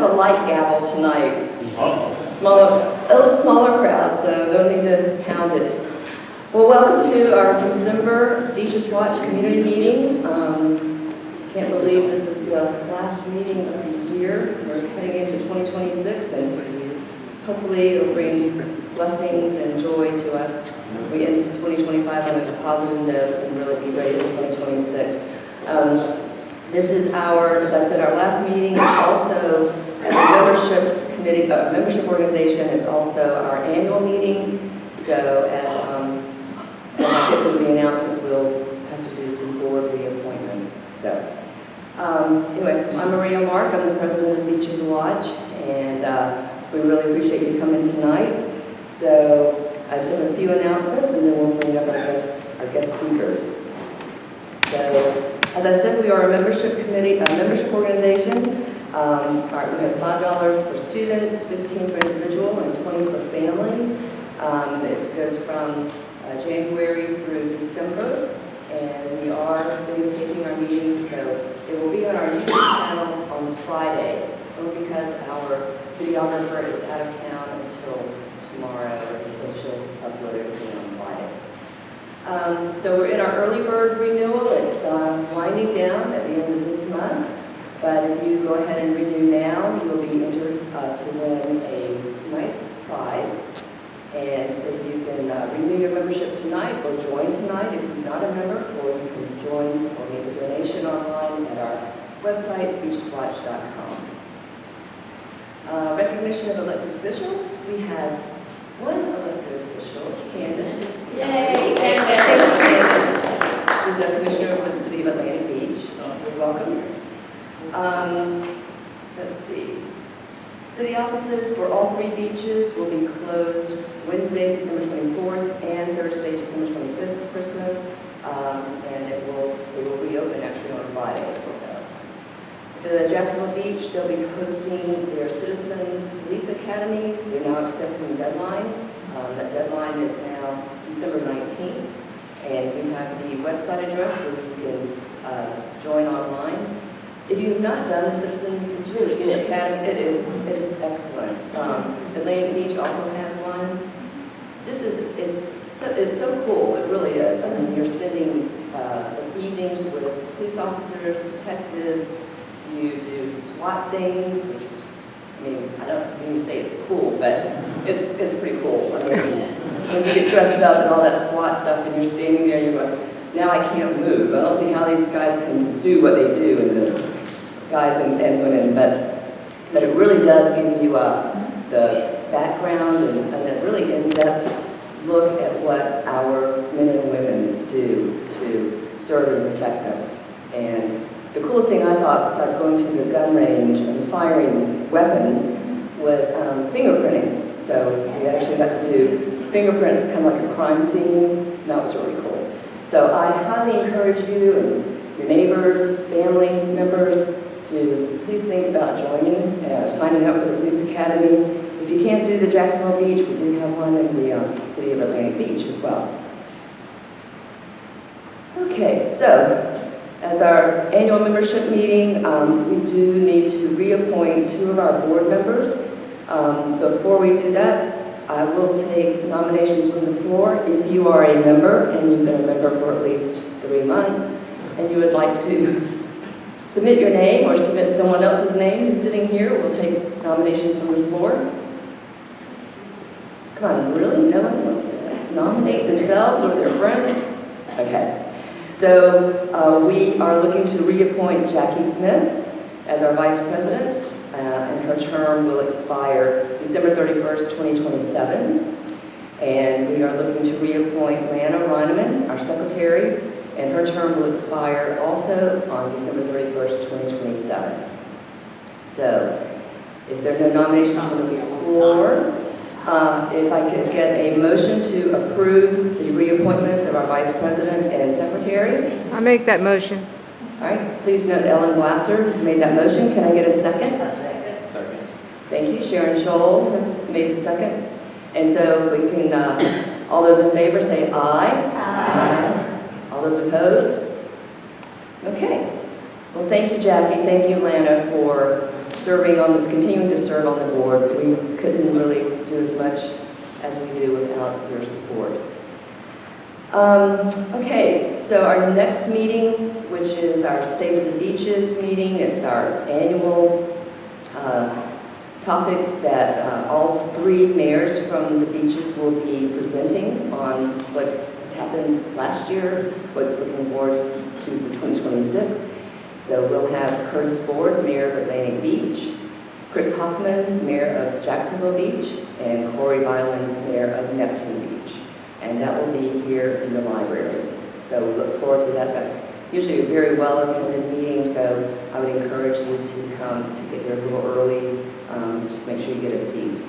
have a light gavel tonight. Oh. A little smaller crowd, so don't need to pound it. Well, welcome to our December Beaches Watch community meeting. Can't believe this is the last meeting of the year. We're heading into 2026, and hopefully it'll bring blessings and joy to us. We end 2025 on a positive note and really be ready for 2026. This is our, as I said, our last meeting. It's also, as a membership committee, membership organization, it's also our annual meeting. So as I get through the announcements, we'll have to do some board reappointments. So anyway, I'm Maria Mark. I'm the president of Beaches Watch, and we really appreciate you coming tonight. So I just have a few announcements, and then we'll bring up our guest speakers. So, as I said, we are a membership committee, a membership organization. We have $5 for students, $15 for individual, and $20 for family. It goes from January through December, and we are videotaping our meetings, so it will be on our YouTube channel on Friday, only because our videographer is out of town until tomorrow, so she'll upload everything on Friday. So we're in our early bird renewal. It's winding down at the end of this month, but if you go ahead and renew now, you'll be entered to win a nice prize. And so you can renew your membership tonight or join tonight if you're not a member, or you can join or make a donation online at our website, beacheswatch.com. Recognition of elected officials. We have one elected official, Candace. Yay, Candace. She's a commissioner for the city of Atlantic Beach. You're welcome. Let's see. City offices for all three beaches will be closed Wednesday, December 24th, and Thursday, December 25th for Christmas. And it will reopen actually on Friday. So, the Jacksonville Beach, they'll be hosting their Citizens Police Academy. They're now accepting deadlines. That deadline is now December 19th. And we have the website address where you can join online. If you have not done the Citizens Academy, it is excellent. Atlantic Beach also has one. It's so cool. It really is. I mean, you're spending evenings with police officers, detectives. You do SWAT things, which is, I mean, I don't mean to say it's cool, but it's pretty cool. I mean, when you get dressed up and all that SWAT stuff, and you're standing there, and you're going, now I can't move. I don't see how these guys can do what they do in this, guys and women, but it really does give you the background and a really in-depth look at what our men and women do to serve and protect us. And the coolest thing I thought, besides going to the gun range and firing weapons, was fingerprinting. So we actually got to do fingerprint, kind of like a crime scene. That was really cool. So I highly encourage you and your neighbors, family members, to please think about joining, signing up for the Police Academy. If you can't do the Jacksonville Beach, we do have one in the city of Atlantic Beach as well. Okay, so as our annual membership meeting, we do need to reappoint 2 of our board members. Before we do that, I will take nominations from the floor. If you are a member and you've been a member for at least 3 months and you would like to submit your name or submit someone else's name who's sitting here, we'll take nominations from the floor. Come on, really? No one wants to nominate themselves or their friends? Okay. So we are looking to reappoint Jackie Smith as our vice president, and her term will expire December 31st, 2027. And we are looking to reappoint Lana Reineman, our secretary, and her term will expire also on December 31st, 2027. So if there are no nominations from the floor, if I could get a motion to approve the reappointments of our vice president and secretary. I'll make that motion. All right, please note Ellen Glasser has made that motion. Can I get a second? Second. Thank you. Sharon Scholl has made the second. And so if we can, all those in favor say aye. Aye. All those opposed? Okay. Well, thank you, Jackie. Thank you, Lana, for continuing to serve on the board. We couldn't really do as much as we do without your support. Okay, so our next meeting, which is our State of the Beaches meeting, it's our annual topic that all three mayors from the beaches will be presenting on what has happened last year, what's looking forward to for 2026. So we'll have Curtis Ford, Mayor of Atlantic Beach, Chris Hoffman, Mayor of Jacksonville Beach, and Corey Byland, Mayor of Neptune Beach. And that will be here in the library. So we look forward to that. That's usually a very well-attended meeting, so I would encourage you to come, to get here a little early. Just make sure you get a seat.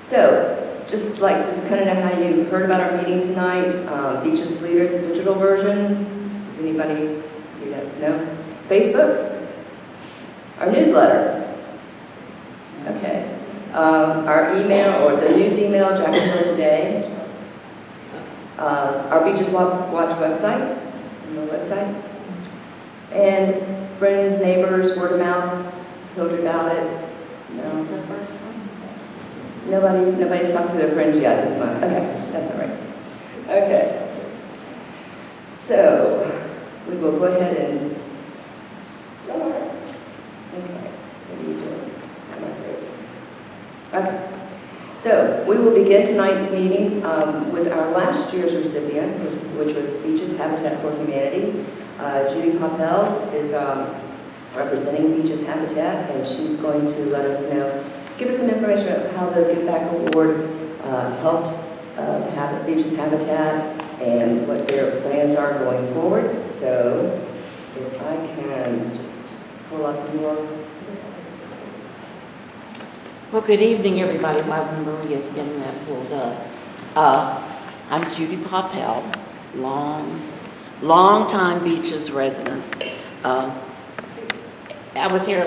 So, just like to kind of know how you heard about our meeting tonight, Beaches Leader, the digital version. Does anybody read that? No? Facebook? Our newsletter? Okay. Our email, or the news email, Jacksonville Today. Our Beaches Watch website, and friends, neighbors, word of mouth, told you about it. No. It's the first Wednesday. Nobody's talked to their friends yet this month. Okay, that's all right. Okay. So, we will go ahead and start. Okay, what are you doing? Am I frozen? Okay. So, we will begin tonight's meeting with our last year's recipient, which was Beaches Habitat for Humanity. Judy Poppel is representing Beaches Habitat, and she's going to let us know, give us some information about how the Give Back Award helped Beaches Habitat and what their plans are going forward. So, if I can just pull up your... Well, good evening, everybody. While Maria's getting that pulled up. I'm Judy Poppel, long time Beaches resident. I was here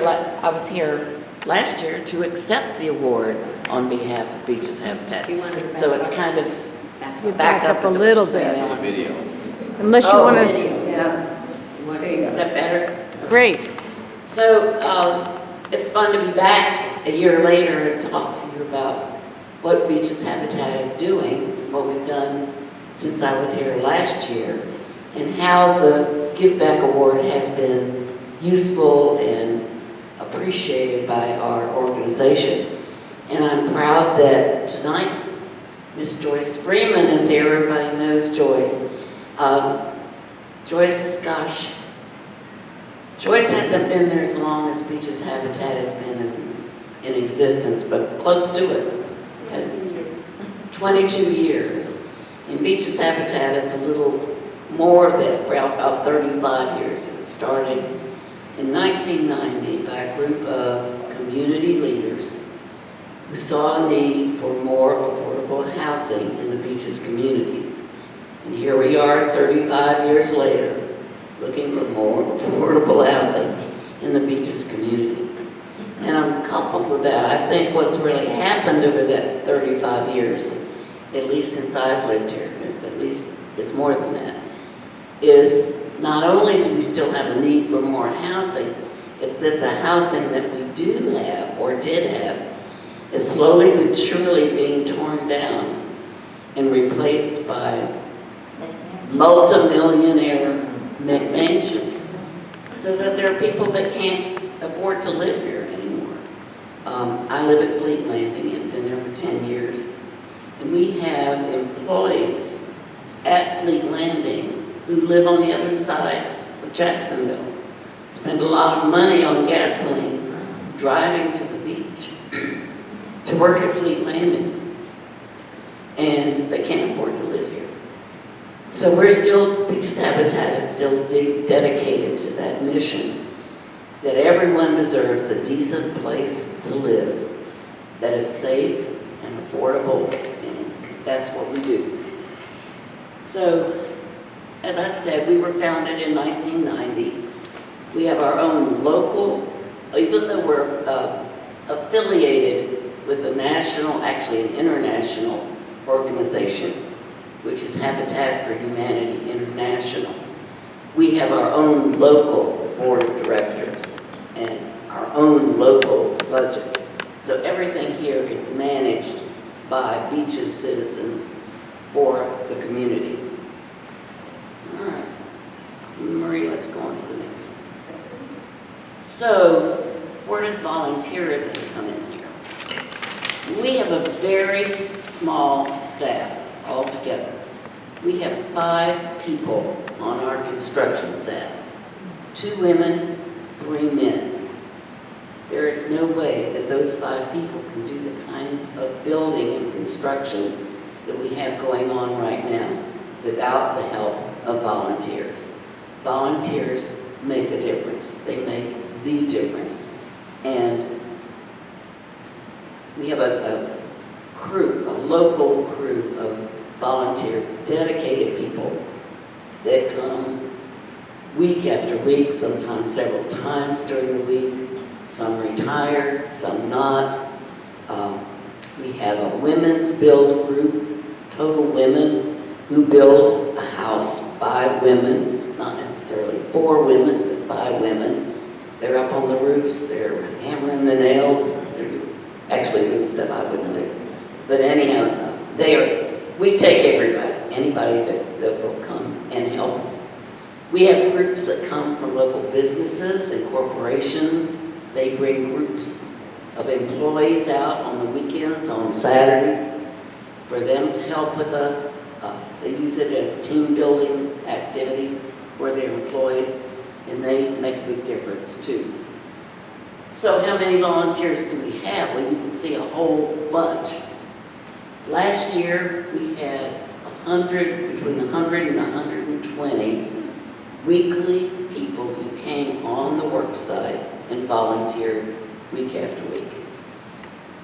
last year to accept the award on behalf of Beaches Habitat. So it's kind of back up a little bit. Video. Unless you want to. Yeah. There you go. Is that better? Great. So it's fun to be back a year later and talk to you about what Beaches Habitat is doing, what we've done since I was here last year, and how the Give Back Award has been useful and appreciated by our organization. And I'm proud that tonight Miss Joyce Freeman is here. Everybody knows Joyce. Joyce hasn't been there as long as Beaches Habitat has been in existence, but close to it. 22 years. And Beaches Habitat is a little more than about 35 years. It was started in 1990 by a group of community leaders who saw a need for more affordable housing in the beaches communities. And here we are 35 years later, looking for more affordable housing in the beaches community. And I'm coupled with that, I think what's really happened over that 35 years, at least since I've lived here, it's more than that, is not only do we still have a need for more housing, it's that the housing that we do have, or did have, is slowly but surely being torn down and replaced by multi-millionaire mansions, so that there are people that can't afford to live here anymore. I live at Fleet Landing, I've been there for 10 years, and we have employees at Fleet Landing who live on the other side of Jacksonville, spend a lot of money on gasoline driving to the beach to work at Fleet Landing, and they can't afford to live here. So Beaches Habitat is still dedicated to that mission, that everyone deserves a decent place to live that is safe and affordable, and that's what we do. So, as I said, we were founded in 1990. We have our own local, even though we're affiliated with a national, actually an international organization, which is Habitat for Humanity International. We have our own local board of directors, and our own local budgets. So everything here is managed by Beach's citizens for the community. All right, Marie, let's go on to the next one. So, where does volunteerism come in here? We have a very small staff altogether. We have 5 people on our construction staff, 2 women, 3 men. There is no way that those 5 people can do the kinds of building and construction that we have going on right now without the help of volunteers. Volunteers make a difference. They make the difference. And we have a crew, a local crew of volunteers, dedicated people that come week after week, sometimes several times during the week. Some retired, some not. We have a women's build group, total women who build a house by women, not necessarily for women, but by women. They're up on the roofs, they're hammering the nails, they're actually doing stuff I wouldn't do. But anyhow, we take everybody, anybody that will come and help us. We have groups that come from local businesses and corporations. They bring groups of employees out on the weekends, on Saturdays, for them to help with us. They use it as team building activities for their employees, and they make a big difference too. So how many volunteers do we have? Well, you can see a whole bunch. Last year, we had between 100 and 120 weekly people who came on the work site and volunteered week after week.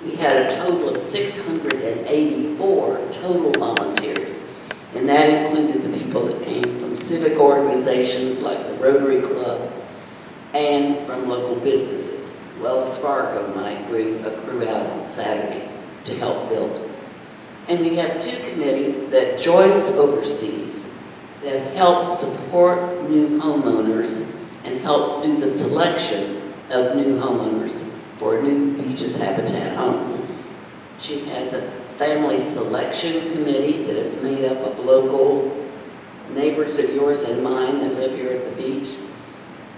We had a total of 684 total volunteers, and that included the people that came from civic organizations like the Rotary Club and from local businesses. Wells Fargo might bring a crew out on Saturday to help build. And we have 2 committees that Joyce oversees that help support new homeowners and help do the selection of new homeowners for new Beaches Habitat homes. She has a family selection committee that is made up of local neighbors of yours and mine that live here at the beach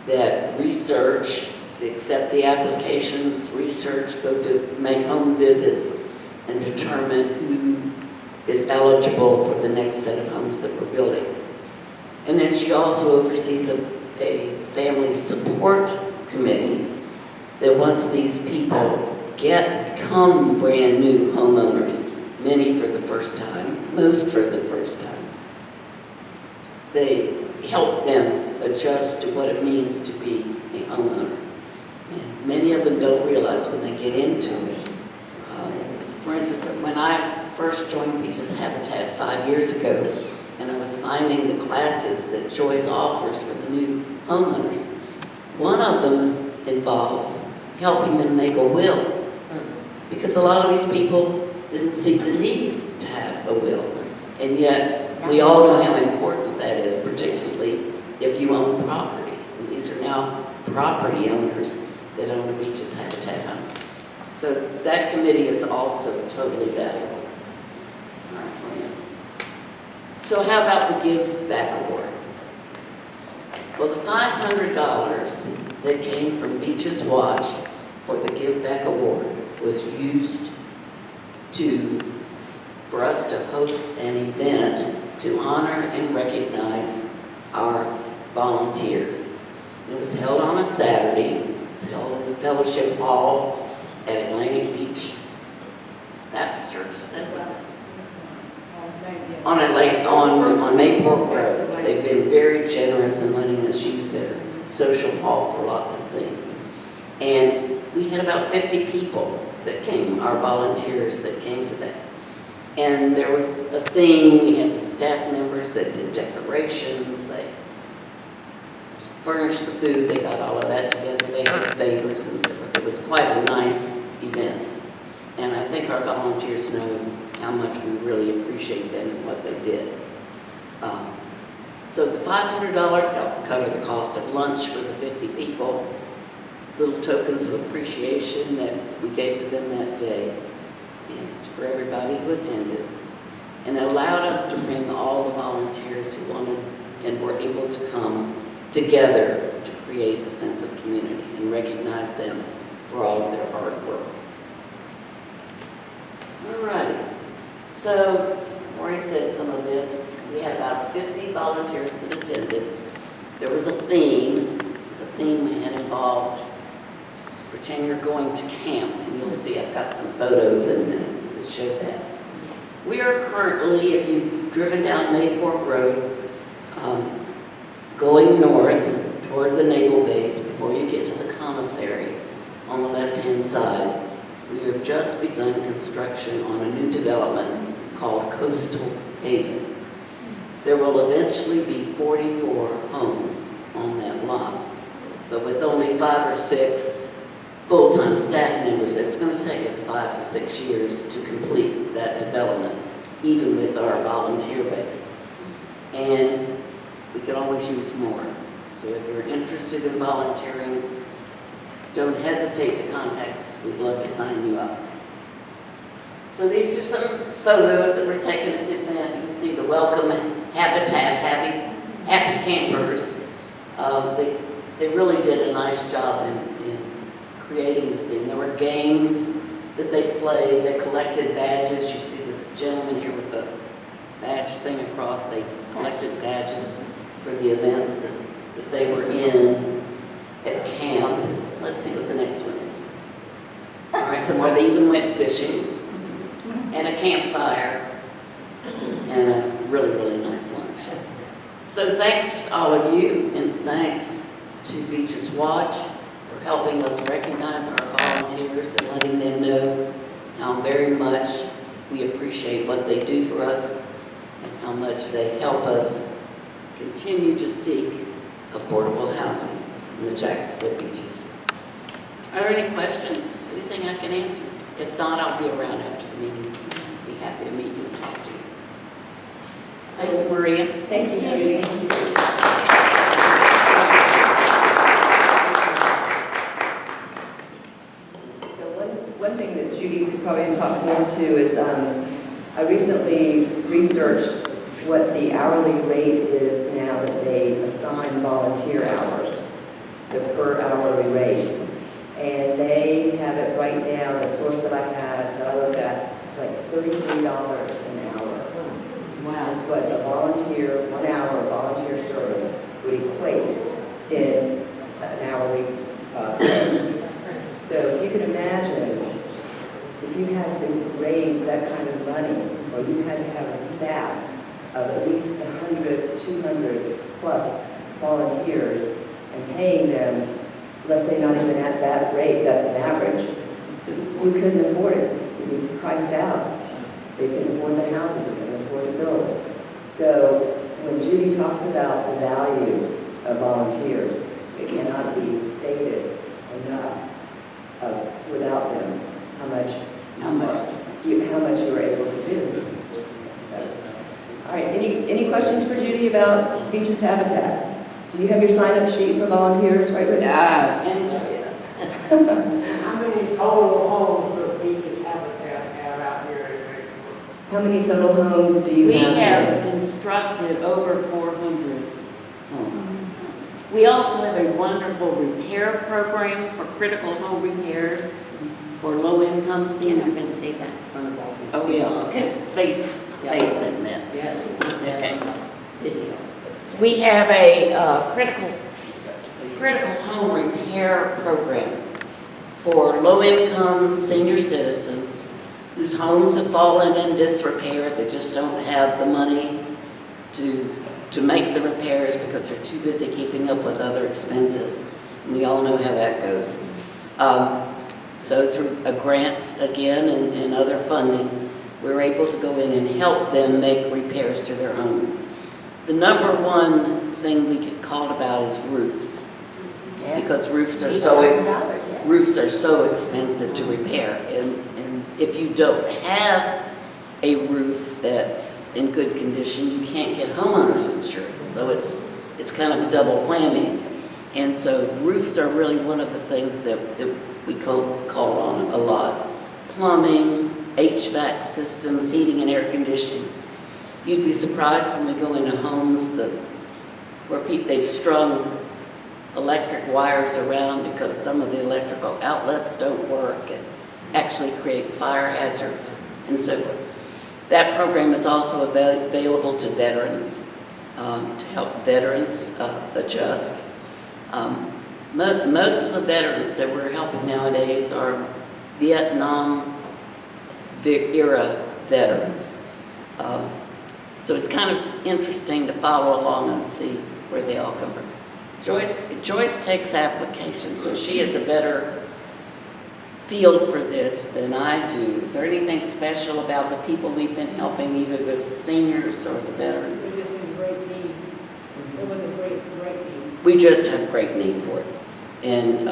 that research, accept the applications, research, go to make home visits, and determine who is eligible for the next set of homes that we're building. And then she also oversees a family support committee that once these people become brand new homeowners, many for the first time, most for the first time, they help them adjust to what it means to be a homeowner. And many of them don't realize when they get into it. For instance, when I first joined Beaches Habitat 5 years ago, and I was finding the classes that Joyce offers for the new homeowners, one of them involves helping them make a will. Because a lot of these people didn't see the need to have a will. And yet, we all know how important that is, particularly if you own property. And these are now property owners that own a Beaches Habitat home. So that committee is also totally valuable. All right, for you. So how about the Give Back Award? Well, the $500 that came from Beaches Watch for the Give Back Award was used for us to host an event to honor and recognize our volunteers. It was held on a Saturday. It was held in the Fellowship Hall at Atlantic Beach Baptist Church. Is that what's it? On Mayport Road. They've been very generous in letting us use their social hall for lots of things. And we had about 50 people that came, our volunteers that came to that. And there was a theme, we had some staff members that did decorations, they furnished the food, they got all of that together, they had favors and so forth. It was quite a nice event. And I think our volunteers know how much we really appreciate them and what they did. So the $500 helped cover the cost of lunch for the 50 people. little tokens of appreciation that we gave to them that day, and for everybody who attended, and it allowed us to bring all the volunteers who wanted and were able to come together to create a sense of community and recognize them for all of their hard work. All righty. So, Lori said some of this. We had about 50 volunteers that attended. There was a theme. The theme had involved pretend you're going to camp, and you'll see I've got some photos in there that show that. We are currently, if you've driven down Mayport Road, going north toward the naval base before you get to the commissary on the left-hand side. We have just begun construction on a new development called Coastal Haven. There will eventually be 44 homes on that lot, but with only 5 or 6 full-time staff members, it's going to take us 5 to 6 years to complete that development, even with our volunteer base. And we can always use more. So if you're interested in volunteering, don't hesitate to contact us. We'd love to sign you up. So these are some photos that were taken at the event. You can see the welcome habitat, happy campers. They really did a nice job in creating the scene. There were games that they played. They collected badges. You see this gentleman here with the badge thing across. They collected badges for the events that they were in at camp. Let's see what the next one is. All right, so where they even went fishing, and a campfire, and a really, really nice lunch. So thanks to all of you, and thanks to Beaches Watch for helping us recognize our volunteers and letting them know how very much we appreciate what they do for us and how much they help us continue to seek affordable housing in the Jacksonville Beaches. Are there any questions? Anything I can answer? If not, I'll be around after the meeting. Be happy to meet you and talk to you. Thank you, Maria. Thank you, Judy. So one thing that Judy could probably talk more to is I recently researched what the hourly rate is now that they assign volunteer hours, the per hourly rate. And they have it right now, the source that I looked at, it's like $33 an hour. Wow. That's what a volunteer, 1 hour of volunteer service would equate in an hourly rate. So if you can imagine, if you had to raise that kind of money, or you had to have a staff of at least 100 to 200 plus volunteers and paying them, let's say not even at that rate, that's an average, you couldn't afford it. You'd be priced out. They couldn't afford the houses, they couldn't afford to build. So when Judy talks about the value of volunteers, it cannot be stated enough of without them how much you were able to do. So, all right, any questions for Judy about Beaches Habitat? Do you have your sign-up sheet for volunteers right with you? Yeah. How many total homes does Beaches Habitat have out here in Mayport? How many total homes do you We have? have constructed over 400 homes. We also have a wonderful repair program for critical home repairs for low-income I'm seniors. going to say that in front of all these. Oh, yeah, okay, face them then. Yes, we put that Okay. on video. We have a critical home repair program for low-income senior citizens whose homes have fallen in disrepair. They just don't have the money to make the repairs because they're too busy keeping up with other expenses. And we all know how that goes. So through grants again and other funding, we're able to go in and help them make repairs to their homes. The number one thing we get called about is roofs, because roofs are so expensive to repair, and if you don't have a roof that's in good condition, you can't get homeowners insurance. So it's kind of a double whammy. And so roofs are really one of the things that we call on a lot. Plumbing, HVAC systems, heating and air conditioning. You'd be surprised when we go into homes where they've strung electric wires around because some of the electrical outlets don't work and actually create fire hazards and so forth. That program is also available to veterans, to help veterans adjust. Most of the veterans that we're helping nowadays are Vietnam era veterans. So it's kind of interesting to follow along and see where they all come from. Joyce takes applications, so she has a better feel for this than I do. Is there anything special about the people we've been helping, either the seniors or the veterans? It was in great need. It was a great need. We just have great need for it. And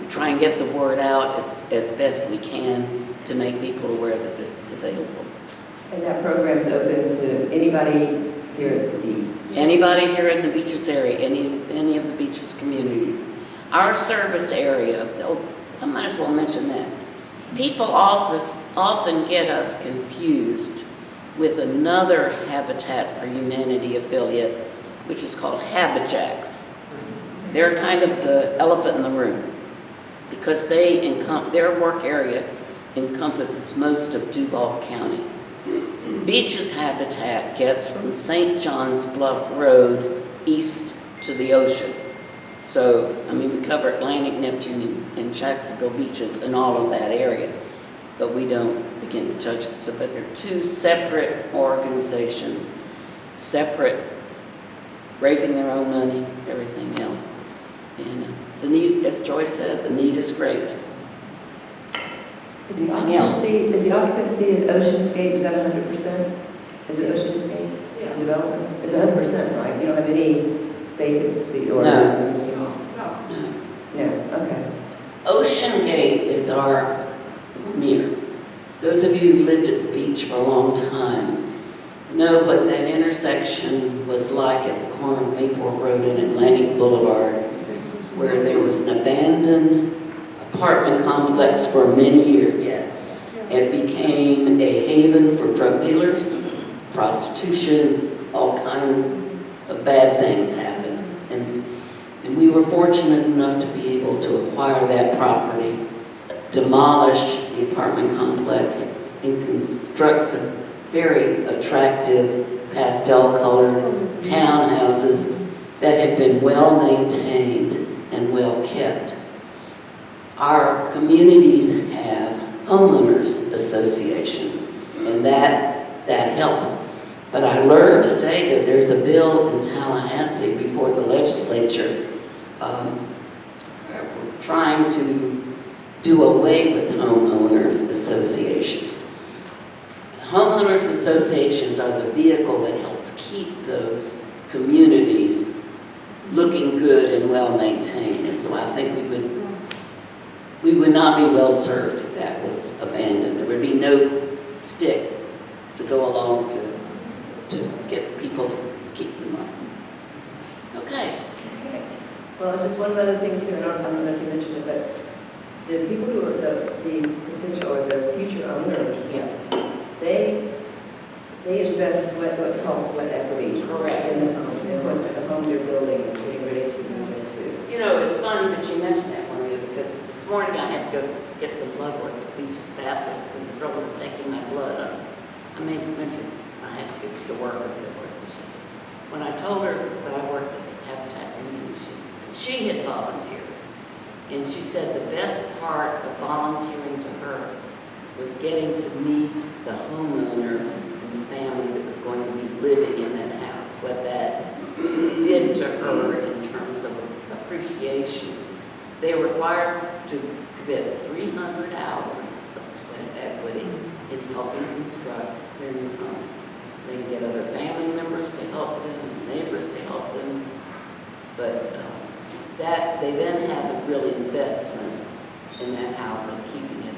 we try and get the word out as best we can to make people aware that this is available. And that program's open to anybody here at the beach? Anybody here in the Beaches area, any of the Beaches communities. Our service area, I might as well mention that. People often get us confused with another Habitat for Humanity affiliate, which is called Habijacks. They're kind of the elephant in the room because their work area encompasses most of Duval County. Beaches Habitat gets from St. John's Bluff Road east to the ocean. So, I mean, we cover Atlantic, Neptune, and Jacksonville Beaches and all of that area, but we don't begin to touch it. So, but they're two separate organizations, separate, raising their own money, everything else. And the need, as Joyce said, the need is great. Is the occupancy at Ocean's Gate, is that 100%? Is it Ocean's Gate? Yeah. Development? It's 100%, right? You don't have any vacancy or? No. No, okay. Ocean Gate is our mirror. Those of you who've lived at the beach for a long time know what that intersection was like at the corner of Mayport Road and Atlantic Boulevard, where there was an abandoned apartment complex for many years. Yeah. It became a haven for drug dealers, prostitution, all kinds of bad things happened. And we were fortunate enough to be able to acquire that property, demolish the apartment complex, and construct some very attractive pastel-colored townhouses that have been well-maintained and well-kept. Our communities have homeowners associations, and that helps. But I learned today that there's a bill in Tallahassee before the legislature trying to do away with homeowners associations. Homeowners associations are the vehicle that helps keep those communities looking good and well maintained. And so I think we would not be well served if that was abandoned. There would be no stick to go along to get people to keep them up. Okay. Okay. Well, just one other thing too, and I don't know if you mentioned it, but the people who are the potential or the future owners, Yeah. they invest what we call sweat equity. Correct. In the home they're building and getting ready to move into. You know, it's funny that you mentioned that, Maria, because this morning I had to go get some blood work at Beaches Baptist, and the girl was taking my blood. I mentioned I had to get to work and so forth. And she said, when I told her that I worked at Habitat for Humanity, she had volunteered. And she said the best part of volunteering to her was getting to meet the homeowner and the family that was going to be living in that house, what that did to her in terms of appreciation. They were required to commit 300 hours of sweat equity in helping construct their new home. They can get other family members to help them, neighbors to help them, but that they then have a real investment in that house and keeping it up.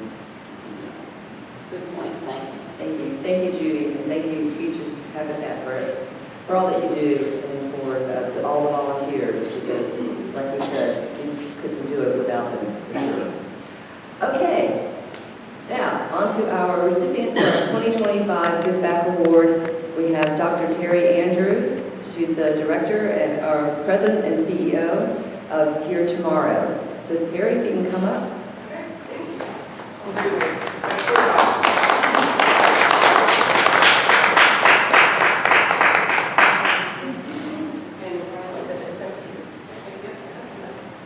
Good point, thank you. Thank you. Thank you, Judy, and thank you, Beaches Habitat, for all that you do and for all the volunteers, because like we said, we couldn't do it without them. Thank you. Okay, now on to our recipient for our 2025 Give Back Award. We have Dr. Terry Andrews. She's the director and our president and CEO of Here Tomorrow. So Terry, if you can come up.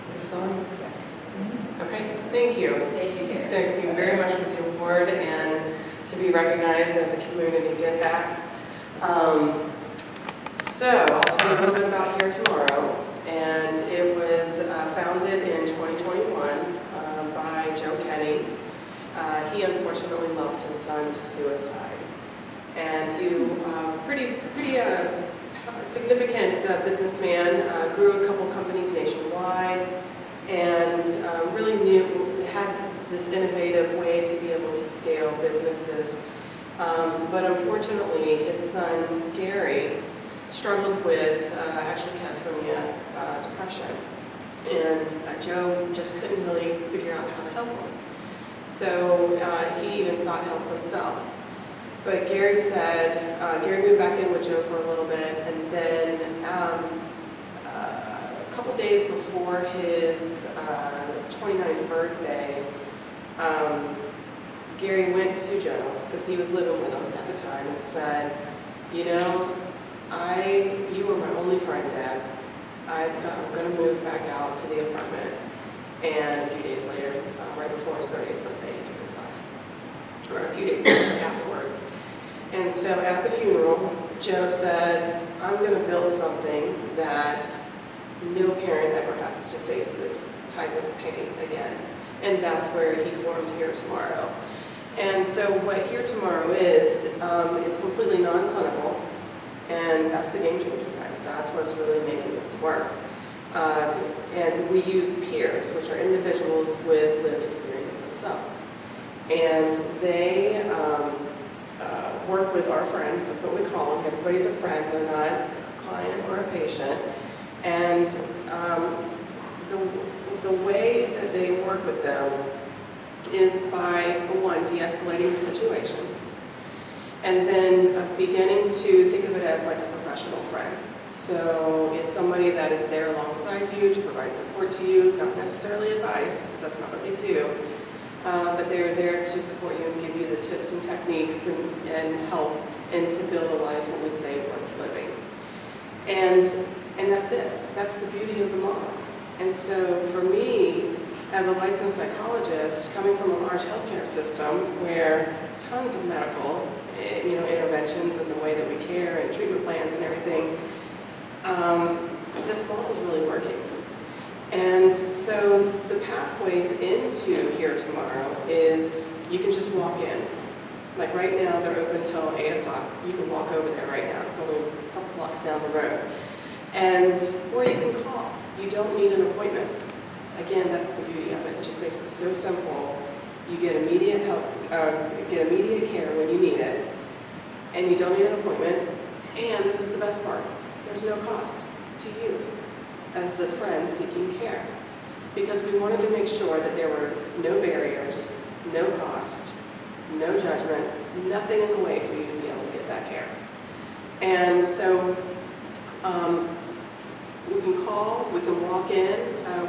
This is on? Okay, thank you. Thank you, Terry. Thank you very much for the award and to be recognized as a community give back. So I'll tell you a little bit about Here Tomorrow. And it was founded in 2021 by Joe Kenney. He unfortunately lost his son to suicide. And he, pretty significant businessman, grew a couple companies nationwide, and really had this innovative way to be able to scale businesses. But unfortunately, his son, Gary, struggled with actually catatonia, depression. And Joe just couldn't really figure out how to help him. So he even sought help himself. But Gary said, Gary moved back in with Joe for a little bit, and then a couple days before his 29th birthday, Gary went to Joe, because he was living with him at the time, and said, you know, you were my only friend, Dad. I'm going to move back out to the apartment. And a few days later, right before his 30th birthday, he took his life. Or a few days actually afterwards. And so at the funeral, Joe said, I'm going to build something that no parent ever has to face this type of pain again. And that's where he formed Here Tomorrow. And so what Here Tomorrow is, it's completely non-clinical. And that's the game changer, guys. That's what's really making this work. And we use peers, which are individuals with lived experience themselves. And they work with our friends, that's what we call them. Everybody's a friend, they're not a client or a patient. And the way that they work with them is by, for one, de-escalating the situation. And then beginning to think of it as like a professional friend. So it's somebody that is there alongside you to provide support to you, not necessarily advice, because that's not what they do, but they're there to support you and give you the tips and techniques and help and to build a life, when we say, worth living. And that's it. That's the beauty of the model. And so for me, as a licensed psychologist, coming from a large healthcare system where tons of medical interventions and the way that we care and treatment plans and everything, this model is really working. And so the pathways into Here Tomorrow is you can just walk in. Like right now, they're open till 8 o'clock. You can walk over there right now. It's only a couple blocks down the road. Or you can call. You don't need an appointment. Again, that's the beauty of it. It just makes it so simple. You get immediate help, get immediate care when you need it, and you don't need an appointment. And this is the best part. There's no cost to you as the friend seeking care, because we wanted to make sure that there were no barriers, no cost, no judgment, nothing in the way for you to be able to get that care. And so we can call, we can walk in.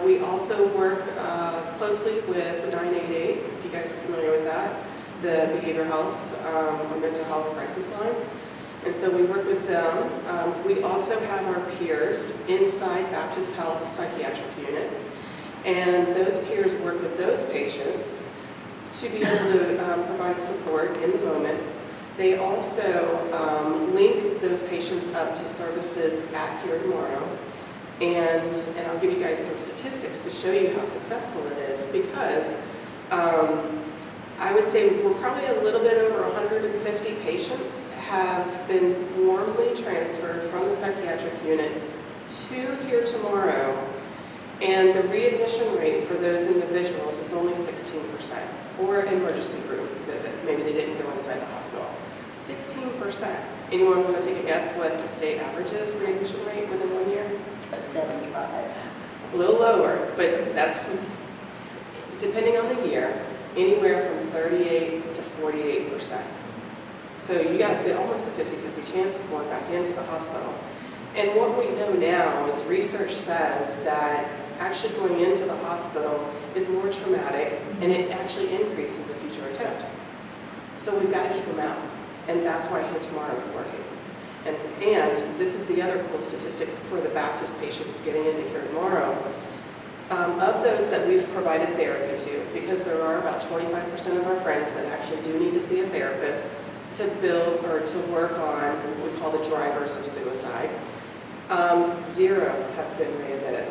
We also work closely with the 988, if you guys are familiar with that, the behavioral health or mental health crisis line. And so we work with them. We also have our peers inside Baptist Health Psychiatric Unit. And those peers work with those patients to be able to provide support in the moment. They also link those patients up to services at Here Tomorrow. And I'll give you guys some statistics to show you how successful it is, because I would say we're probably a little bit over 150 patients have been warmly transferred from the psychiatric unit to Here Tomorrow, and the readmission rate for those individuals is only 16%, or an emergency room visit. Maybe they didn't go inside the hospital. 16%. Anyone want to take a guess what the state average is, readmission rate within 1 year? 75. a little lower, but that's, depending on the year, anywhere from 38 to 48%. So you got almost a 50-50 chance of going back into the hospital. And what we know now is research says that actually going into the hospital is more traumatic, and it actually increases a future attempt. So we've got to keep them out, and that's why Here Tomorrow is working. And this is the other cool statistic for the Baptist patients getting into Here Tomorrow. Of those that we've provided therapy to, because there are about 25% of our friends that actually do need to see a therapist to build or to work on what we call the drivers of suicide, 0 have been readmitted.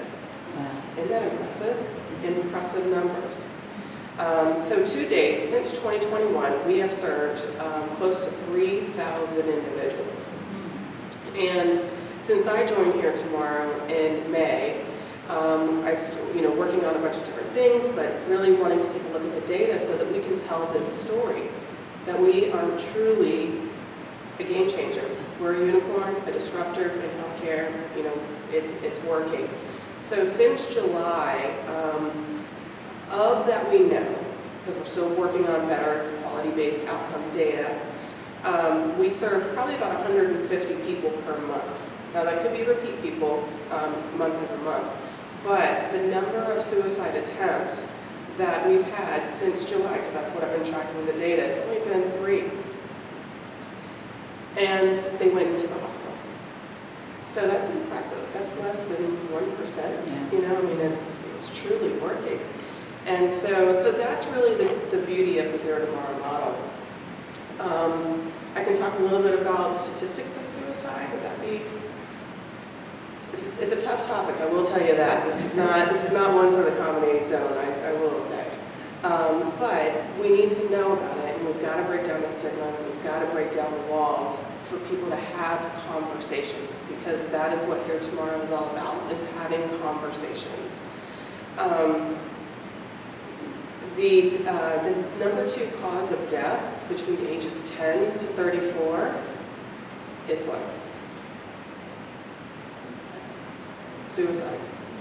Wow. Isn't that impressive? Impressive numbers. So to date, since 2021, we have served close to 3,000 individuals. And since I joined Here Tomorrow in May, I still, working on a bunch of different things, but really wanting to take a look at the data so that we can tell this story, that we are truly a game changer. We're a unicorn, a disruptor in healthcare, it's working. So since July, of that we know, because we're still working on better quality-based outcome data, we serve probably about 150 people per month. Now that could be repeat people month over month, but the number of suicide attempts that we've had since July, because that's what I've been tracking the data, it's only been 3. And they went into the hospital. So that's impressive. That's less than 1%. Yeah. It's truly working. And so that's really the beauty of the Here Tomorrow model. I can talk a little bit about statistics of suicide. Would that be? It's a tough topic. I will tell you that. This is not one for the accommodating zone. I will say. But we need to know about it, and we've got to break down the stigma. We've got to break down the walls for people to have conversations, because that is what Here Tomorrow is all about: is having conversations. The number 2 cause of death between ages 10 to 34 is what? Suicide.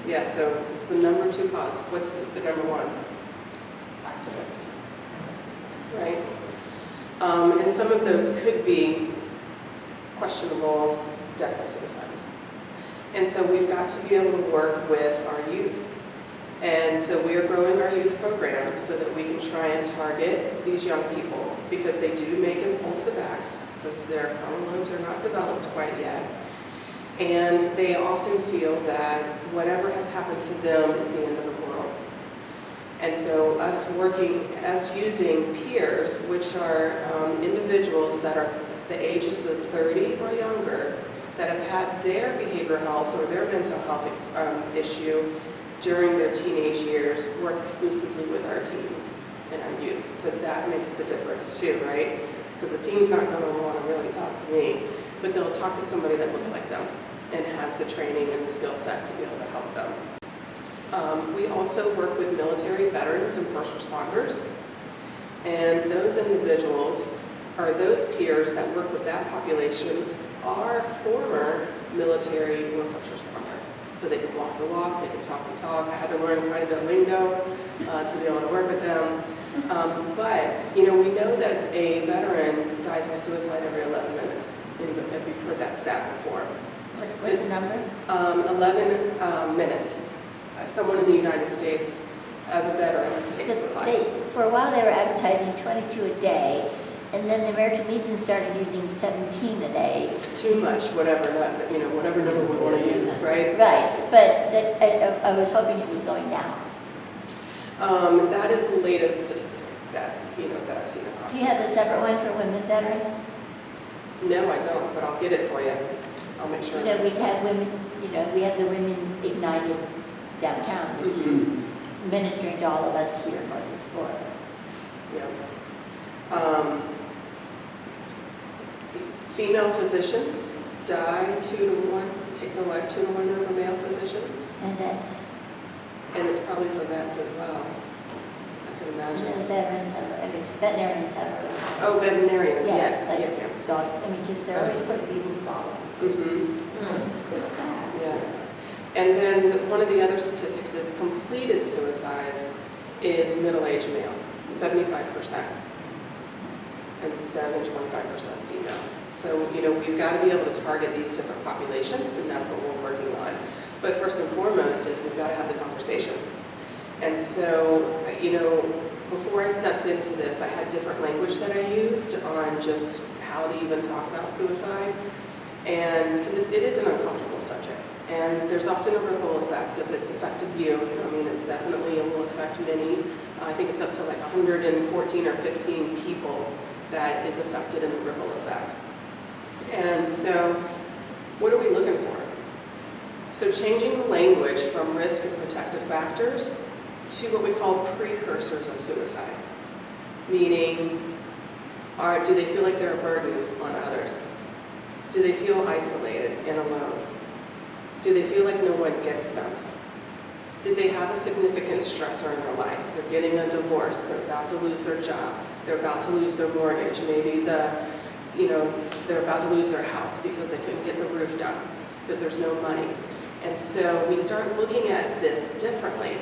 Yeah, so it's the number 2 cause. What's the number 1? Accidents. Right? And some of those could be questionable death by suicide. And so we've got to be able to work with our youth. And so we are growing our youth program so that we can try and target these young people, because they do make impulsive acts, because their frontal lobes are not developed quite yet. And they often feel that whatever has happened to them is the end of the world. And so us using peers, which are individuals that are the ages of 30 or younger, that have had their behavioral health or their mental health issue during their teenage years, work exclusively with our teens and our youth. So that makes the difference too, right? Because the teen's not going to want to really talk to me, but they'll talk to somebody that looks like them and has the training and the skill set to be able to help them. We also work with military veterans and first responders, and those individuals, or those peers that work with that population, are former military or first responder. So they can walk the walk, they can talk the talk. I had to learn quite a bit of lingo to be able to work with them. But we know that a veteran dies by suicide every 11 minutes, if you've heard that stat before. What's the number? 11 minutes. Someone in the United States, of a veteran, takes their life. For a while, they were advertising 22 a day, and then the American Legion started using 17 a day. It's too much, whatever number we want to use, right? Right, but I was hoping it was going down. That is the latest statistic that I've seen across. Do you have a separate one for women veterans? No, I don't, but I'll get it for you. I'll make sure. We've had women, we have the Women Ignited downtown, which is ministering to all of us here in Northeast Florida. Yeah. Female physicians die 2 to 1, take their life 2 to 1 over male physicians. And it's probably for vets as well, I can imagine. Veterinarians have. Oh, veterinarians, yes, like yes, ma'am. Because they're always putting people's dogs. Mm-hmm. It's so sad. Yeah. And then one of the other statistics is completed suicides is middle-aged male, 75%. And 25% female. So, we've got to be able to target these different populations, and that's what we're working on. But first and foremost is we've got to have the conversation. And so, before I stepped into this, I had different language that I used on just how to even talk about suicide. And because it is an uncomfortable subject. And there's often a ripple effect if it's affected you. It's definitely, it will affect many. I think it's up to like 114 or 15 people that is affected in the ripple effect. And so, what are we looking for? So changing the language from risk and protective factors to what we call precursors of suicide. Meaning, do they feel like they're a burden on others? Do they feel isolated and alone? Do they feel like no one gets them? Did they have a significant stressor in their life? They're getting a divorce, they're about to lose their job, they're about to lose their mortgage, maybe they're about to lose their house because they couldn't get the roof done because there's no money. And so we start looking at this differently.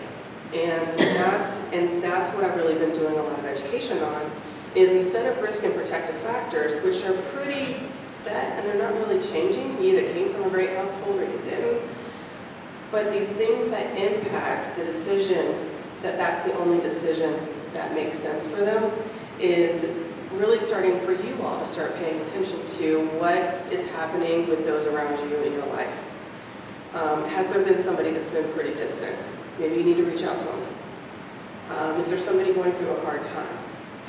And that's what I've really been doing a lot of education on, is instead of risk and protective factors, which are pretty set and they're not really changing, you either came from a great household or you didn't, but these things that impact the decision, that's the only decision that makes sense for them, is really starting for you all to start paying attention to what is happening with those around you in your life. Has there been somebody that's been pretty distant? Maybe you need to reach out to them. Is there somebody going through a hard time?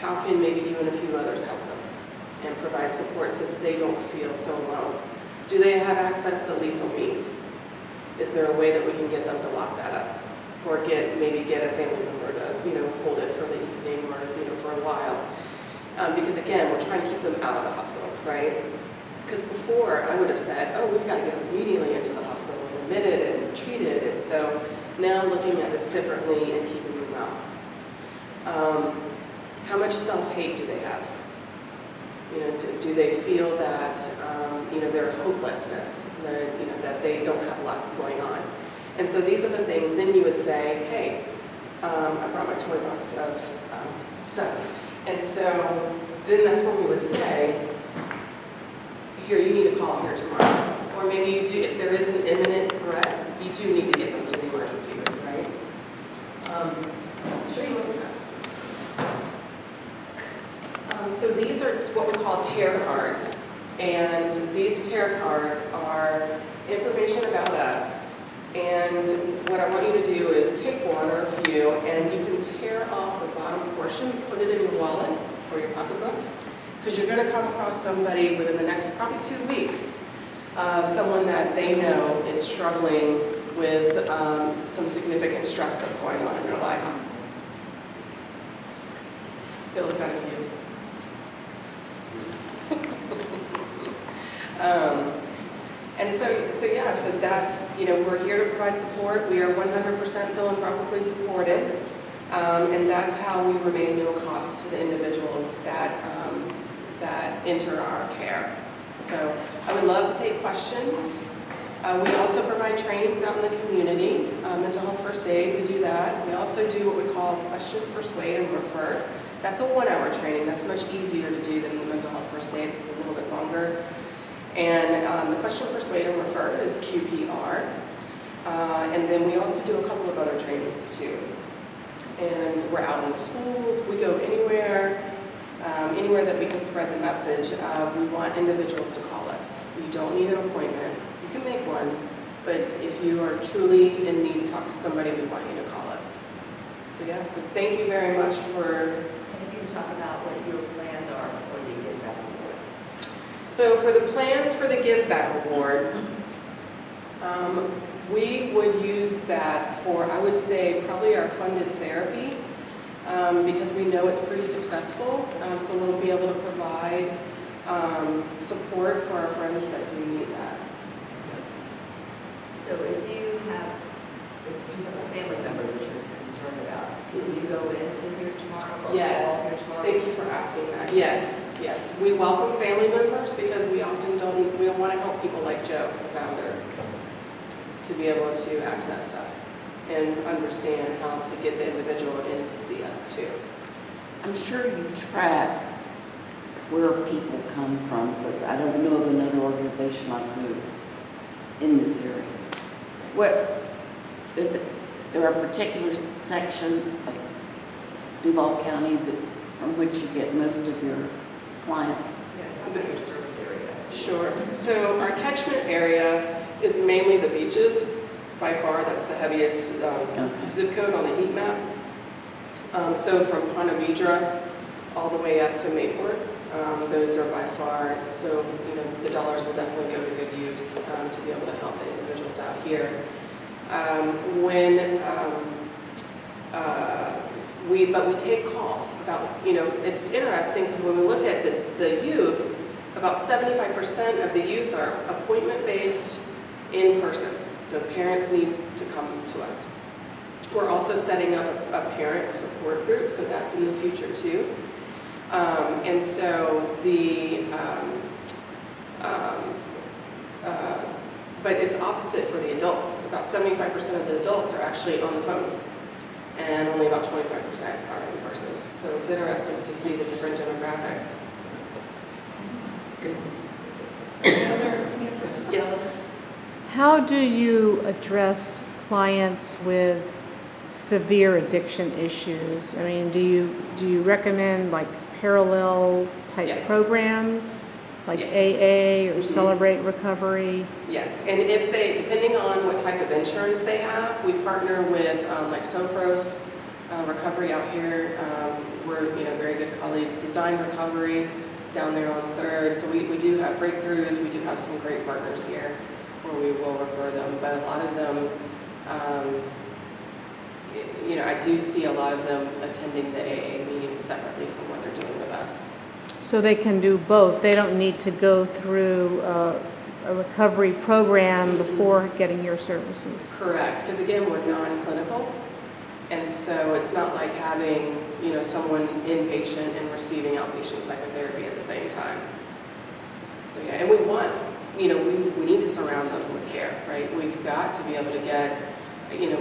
How can maybe you and a few others help them and provide support so that they don't feel so alone? Do they have access to lethal means? Is there a way that we can get them to lock that up? Or maybe get a family member to hold it for the evening or for a while? Because again, we're trying to keep them out of the hospital, right? Because before I would have said, oh, we've got to get them immediately into the hospital and admitted and treated. And so now looking at this differently and keeping them out. How much self-hate do they have? Do they feel that their hopelessness, that they don't have a lot going on? And so these are the things. Then you would say, hey, I brought my toy box of stuff. And so then that's when we would say, here, you need to call here tomorrow. Or maybe you do, if there is an imminent threat, you do need to get them to the emergency room, right? I'll show you what this is. So these are what we call tear cards. And these tear cards are information about us. And what I want you to do is take one or a few, and you can tear off the bottom portion, put it in your wallet or your pocketbook, because you're going to come across somebody within the next probably 2 weeks, someone that they know is struggling with some significant stress that's going on in their life. Bill's got a few. And so that's, we're here to provide support. We are 100% philanthropically supported. And that's how we remain no cost to the individuals that enter our care. So I would love to take questions. We also provide trainings out in the community, mental health first aid, we do that. We also do what we call question, persuade, and refer. That's a 1-hour training. That's much easier to do than the mental health first aid. It's a little bit longer. And the question, persuade, and refer is QPR. And then we also do a couple of other trainings too. And we're out in the schools. We go anywhere that we can spread the message. We want individuals to call us. You don't need an appointment. You can make one, but if you are truly in need to talk to somebody, we want you to call us. So thank you very much for... And if you can talk about what your plans are for the Give Back Award. So for the plans for the Give Back Award, we would use that for, I would say, probably our funded therapy, because we know it's pretty successful. So we'll be able to provide support for our friends that do need that. So if you have a family member that you're concerned about, can you go into here tomorrow? Yes, thank you for asking that. Yes. We welcome family members because we often we want to help people like Joe, the founder. to be able to access us and understand how to get the individual in to see us too. I'm sure you track where people come from, because I don't know of another organization like yours in this area. What, is it, there a particular section of Duval County that, from which you get most of your clients? The service area. Sure. So our catchment area is mainly the beaches. By far, that's the heaviest zip code on the heat map. So from Ponte Vedra all the way up to Mayport, those are by far, so the dollars will definitely go to good use to be able to help the individuals out here. But we take calls about, it's interesting because when we look at the youth, about 75% of the youth are appointment-based in person. So parents need to come to us. We're also setting up a parent support group, so that's in the future too. And so but it's opposite for the adults. About 75% of the adults are actually on the phone, and only about 25% are in person. So it's interesting to see the different demographics. Yes. How do you address clients with severe addiction issues? I mean, do you recommend like parallel type Yes. programs like Yes. AA or Mhm. Celebrate Recovery? Yes, and if they, depending on what type of insurance they have, we partner with like Sophros Recovery out here. We're very good colleagues. Design Recovery down there on 3rd. So we do have breakthroughs. We do have some great partners here where we will refer them. But a lot of them, I do see a lot of them attending the AA meetings separately from what they're doing with us. So they can do both. They don't need to go through a recovery program before getting your services. Correct, because again, we're non-clinical, and so it's not like having, someone inpatient and receiving outpatient psychotherapy at the same time. So yeah, and we want, we need to surround them with care, right? We've got to be able to get,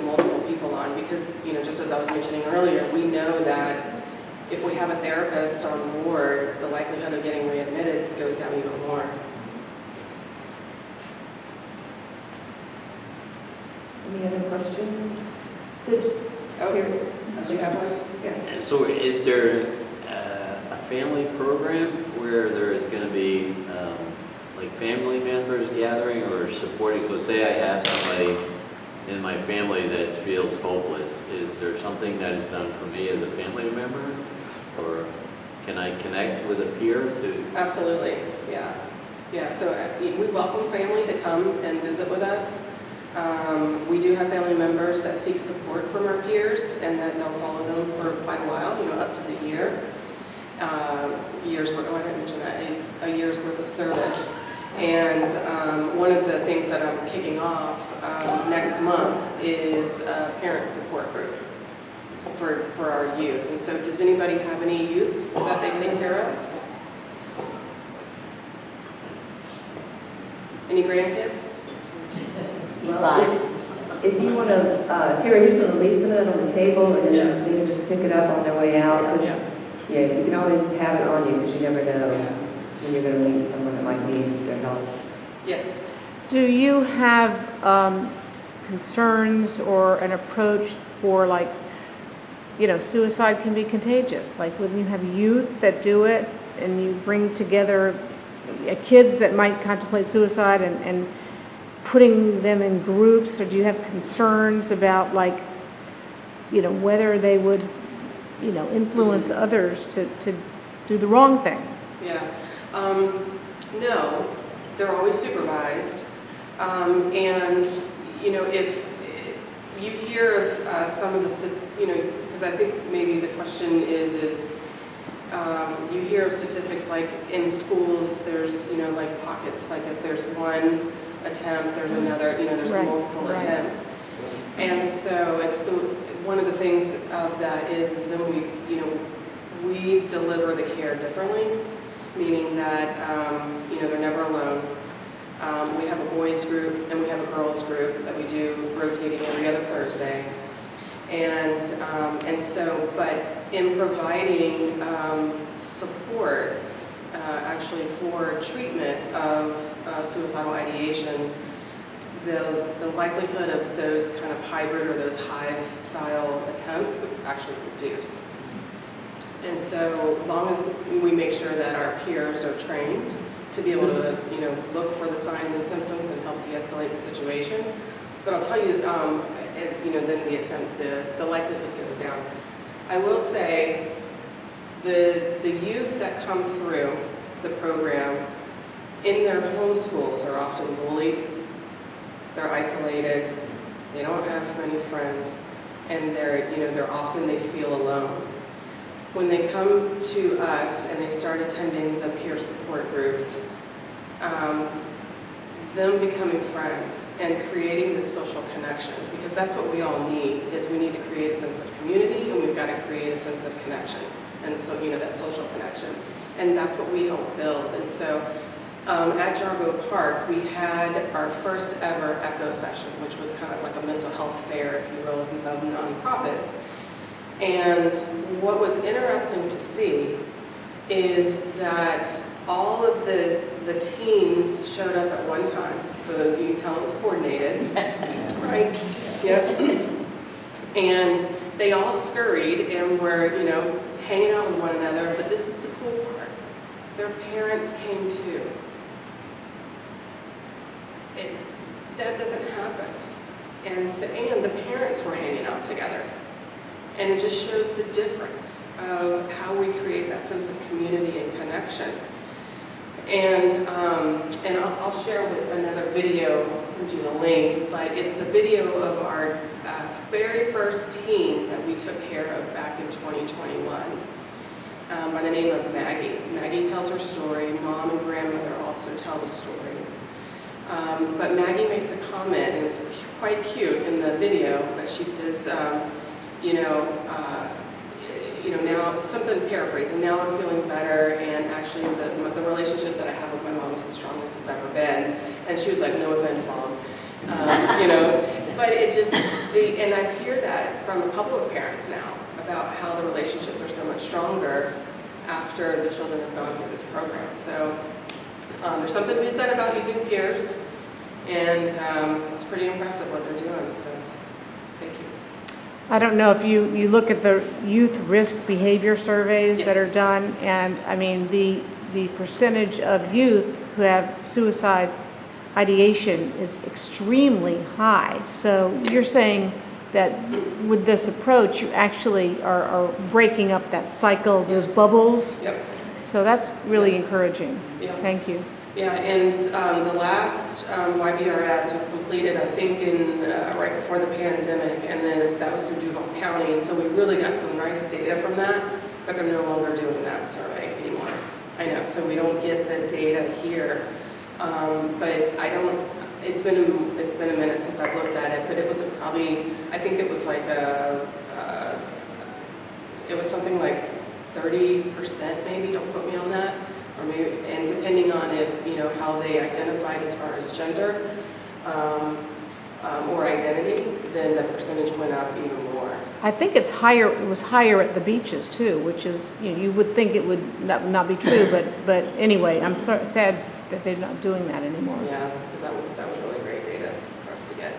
multiple people on because, just as I was mentioning earlier, we know that if we have a therapist on board, the likelihood of getting readmitted goes down even more. Any other questions? So, Oh, Terry, did you have one? yeah. So is there a family program where there is going to be like family members gathering or supporting? So say I have somebody in my family that feels hopeless. Is there something that is done for me as a family member? Or can I connect with a peer to? Absolutely, yeah. Yeah, so we welcome family to come and visit with us. We do have family members that seek support from our peers and that they'll follow them for quite a while, up to the year. Years worth, I didn't mention that, a year's worth of service. And one of the things that I'm kicking off next month is a parent support group for our youth. And so does anybody have any youth that they take care of? Any grandkids? He's Well, 5. If you want to, Terry, you just want to leave some of that on the table and Yeah. then they can just pick it up on their way out. Because, Yeah. you can always have it on you because you never know Yeah. when you're going to meet someone that might need their help. Yes. Do you have concerns or an approach for suicide can be contagious? Like when you have youth that do it and you bring together kids that might contemplate suicide and putting them in groups, or do you have concerns about whether they would, influence others to do the wrong thing? Yeah. No, they're always supervised. And, if you hear of some of the, because I think maybe the question is you hear of statistics like in schools, there's, like pockets, like if there's one attempt, there's another, there's Right, multiple right. attempts. And so it's one of the things of that is then we deliver the care differently, meaning that, they're never alone. We have a boys group and we have a girls group that we do rotating every other Thursday. And so, but in providing support actually for treatment of suicidal ideations, the likelihood of those kind of hybrid or those hive-style attempts actually reduce. And so long as we make sure that our peers are trained to be able to, look for the signs and symptoms and help de-escalate the situation. But I'll tell you, then the likelihood goes down. I will say the youth that come through the program in their home schools are often bullied. They're isolated, they don't have many friends, and they feel alone. When they come to us and they start attending the peer support groups, them becoming friends and creating this social connection, because that's what we all need, is we need to create a sense of community, and we've got to create a sense of connection, and so, that social connection. And that's what we help build. And so, at Jarboe Park, we had our first ever ECHO session, which was kind of like a mental health fair, if you will, of nonprofits. And what was interesting to see is that all of the teens showed up at one time, so you can tell it was coordinated, right? Yep. And they all scurried and were, hanging out with one another, but this is the cool part. Their parents came too. That doesn't happen. And the parents were hanging out together. And it just shows the difference of how we create that sense of community and connection. And I'll share with another video, I'll send you the link, but it's a video of our very first teen that we took care of back in 2021 by the name of Maggie. Maggie tells her story, mom and grandmother also tell the story. But Maggie makes a comment, and it's quite cute in the video, but she says, now, something paraphrasing, now I'm feeling better, and actually the relationship that I have with my mom is the strongest it's ever been. And she was like, no offense, Mom. But it just, and I hear that from a couple of parents now, about how the relationships are so much stronger after the children have gone through this program. So there's something to be said about using peers, and it's pretty impressive what they're doing, so thank you. I don't know if you look at the youth risk behavior surveys that are Yes. done, and I mean, the percentage of youth who have suicide ideation is extremely high. So you're Yes. saying that with this approach, you actually are breaking up that cycle, those bubbles. Yep. So that's really encouraging. Yeah. Thank you. Yeah, and the last YBRS was completed, I think, in right before the pandemic, and then that was through Duval County, and so we really got some nice data from that, but they're no longer doing that survey anymore. I know, so we don't get the data here, but I don't. It's been a minute since I've looked at it, but it was probably, I think it was like it was something like 30% maybe. Don't quote me on that. Or maybe, and depending on it, how they identified as far as gender or identity, then the percentage went up even more. I think it's higher. It was higher at the beaches too, which is you would think it would not be true, but anyway, I'm sad that they're not doing that anymore. Yeah, because that was really great data for us to get.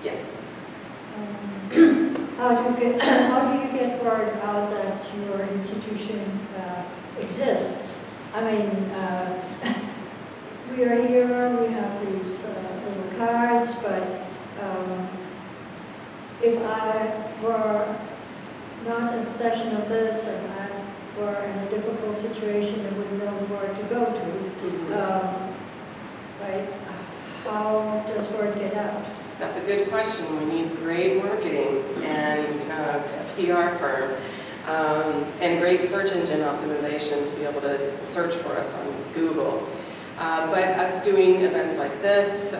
Yes. How do you get word out that your institution exists? I mean, we are here, we have these little cards, but if I were not in possession of this and I were in a difficult situation and wouldn't know where to go to, right? How does word get out? That's a good question. We need great marketing and a PR firm and great search engine optimization to be able to search for us on Google. But us doing events like this,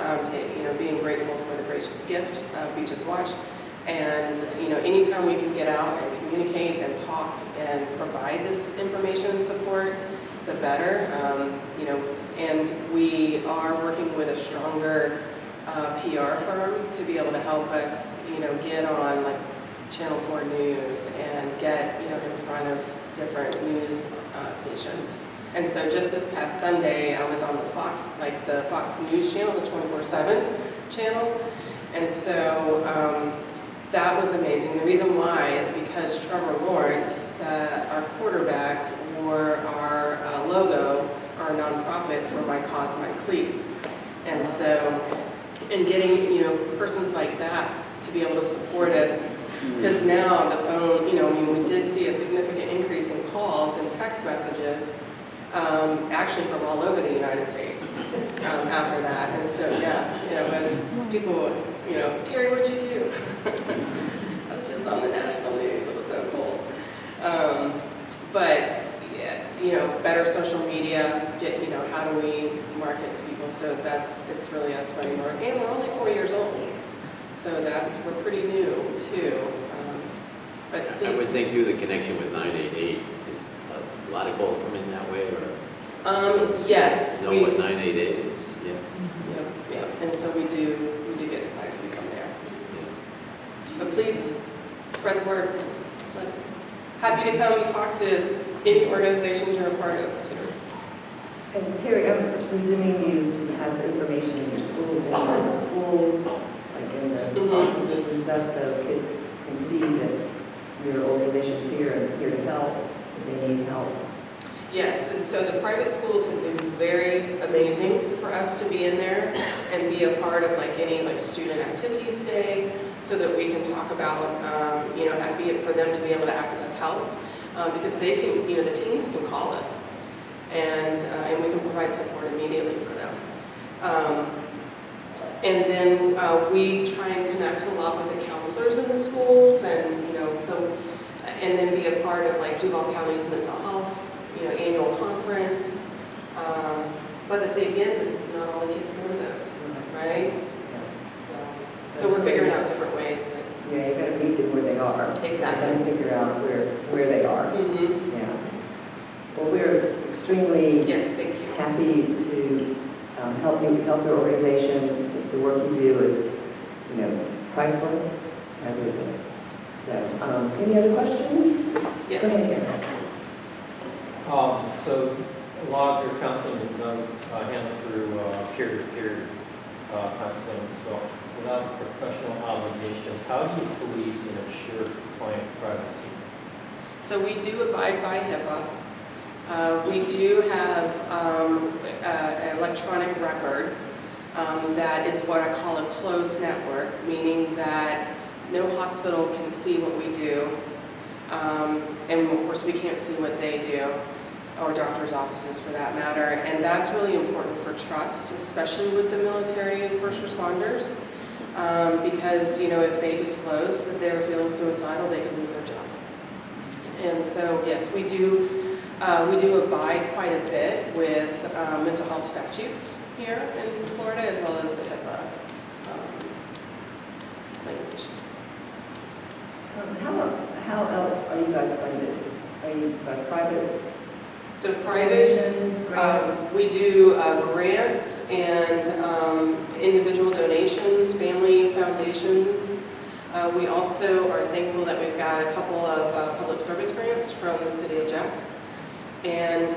being grateful for the gracious gift of Beaches Watch, and anytime we can get out and communicate and talk and provide this information and support, the better. And we are working with a stronger PR firm to be able to help us, get on like Channel 4 News and get, in front of different news stations. And so just this past Sunday, I was on the Fox News channel, the 24/7 channel. And so that was amazing. The reason why is because Trevor Lawrence, our quarterback, wore our logo, our nonprofit, for My Cause, My Cleats. And so, and getting, persons like that to be able to support us, because now the phone, we did see a significant increase in calls and text messages, actually from all over the United States after that. And so, it was people, Terry, what'd you do? I was just on the national news. It was so cool. But, better social media, how do we market to people? So it's really us running more. And we're only 4 years old. So we're pretty new too. But I would think through the connection with 988, is a lot of calls come in that way, or? Yes. Know what 988 is, yeah. Yeah, and so we do get quite a few from there. But please spread the word. Let us, happy to come talk to any organizations you're a part of too. And Terry, I'm presuming you have information in your school, in the schools, like in the offices and stuff, so kids can see that your organization is here and here to help if they need help. Yes, and so the private schools have been very amazing for us to be in there and be a part of like any like student activities day, so that we can talk about, for them to be able to access help, because they can, the teens can call us, and we can provide support immediately for them. And then we try and connect a lot with the counselors in the schools, and and then be a part of like Duval County's mental health, annual conference. But the thing is not all the kids go to those, right? So we're figuring out different ways that. Yeah, you gotta meet them where they are. Exactly. And figure out where they are. Mm-hmm. Yeah. Well, we're extremely Yes, thank you. happy to help your organization. The work you do is, priceless, as is it. So, any other questions? Yes. Go ahead, Karen. So a lot of your counseling is done, handled through peer-to-peer counseling. So without professional obligations, how do you police and ensure client privacy? So we do abide by HIPAA. We do have an electronic record that is what I call a closed network, meaning that no hospital can see what we do. And of course, we can't see what they do, or doctors' offices for that matter. And that's really important for trust, especially with the military and first responders, because, if they disclose that they're feeling suicidal, they could lose their job. And so, yes, we do abide quite a bit with mental health statutes here in Florida, as well as the HIPAA language. How else are you guys funded? Are you by private So private, donations, grants? we do grants and individual donations, family foundations. We also are thankful that we've got a couple of public service grants from the city of Jax. And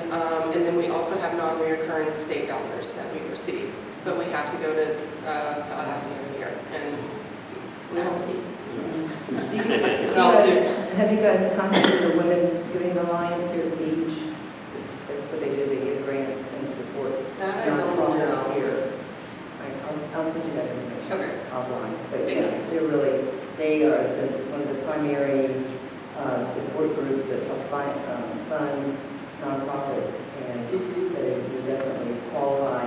then we also have non-reoccurring state dollars that we receive. But we have to go to Tallahassee every year. And Have you guys contacted the Women's Giving Alliance here at the beach? That's what they do, they give grants and support that I don't nonprofits know. here. I'll send you that information Okay. offline. But Thank you. they are one of the primary support groups that help fund nonprofits, and so you definitely qualify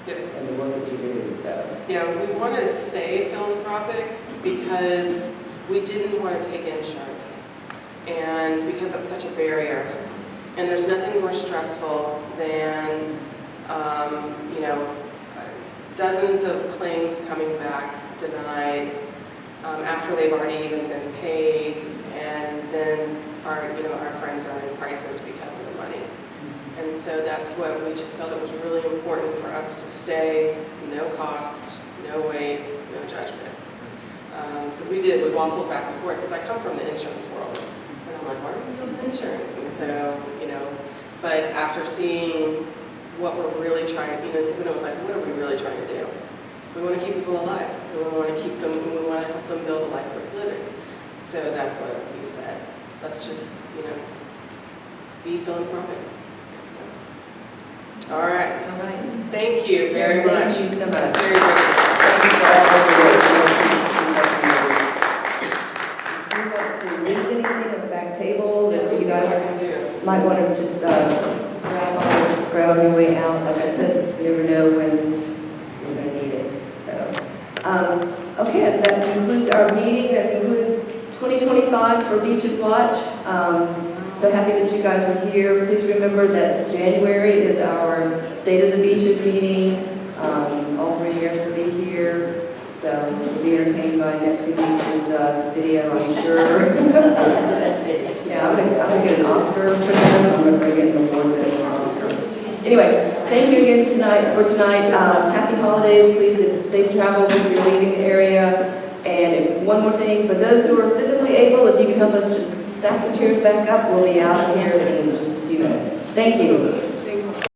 in the work that you do, so. Yeah, we want to stay philanthropic because we didn't want to take insurance, and because it's such a barrier. And there's nothing more stressful than, dozens of claims coming back denied after they've already even been paid, and then our friends are in crisis because of the money. And so that's what we just felt it was really important for us to stay, no cost, no wait, no judgment. Because we waffled back and forth, because I come from the insurance world. And I'm like, why are we doing insurance? And so, but after seeing what we're really trying, because then it was like, what are we really trying to do? We want to keep people alive. We want to keep them, we want to help them build a life worth living. So that's what we said. Let's just, be philanthropic. So, all right. All right. Thank you very much. Thank you so much. Very grateful. Thank you for all of your work. If you want to leave anything at the back table that you guys might want to just grab on your way out. Like I said, you never know when you're going to need it. So, okay, that concludes our meeting. That concludes 2025 for Beaches Watch. So happy that you guys were here. Please remember that January is our State of the Beaches meeting. All 3 years will be here. So we'll be entertained by Neptune Beach's video, I'm sure. That's video. Yeah, I'm gonna get an Oscar for them. I'm gonna get an award and an Oscar. Anyway, thank you again for tonight. Happy holidays, please. Safe travels if you're leaving the area. And one more thing, for those who are physically able, if you can help us just stack the chairs back up, we'll be out here in just a few minutes. Thank you.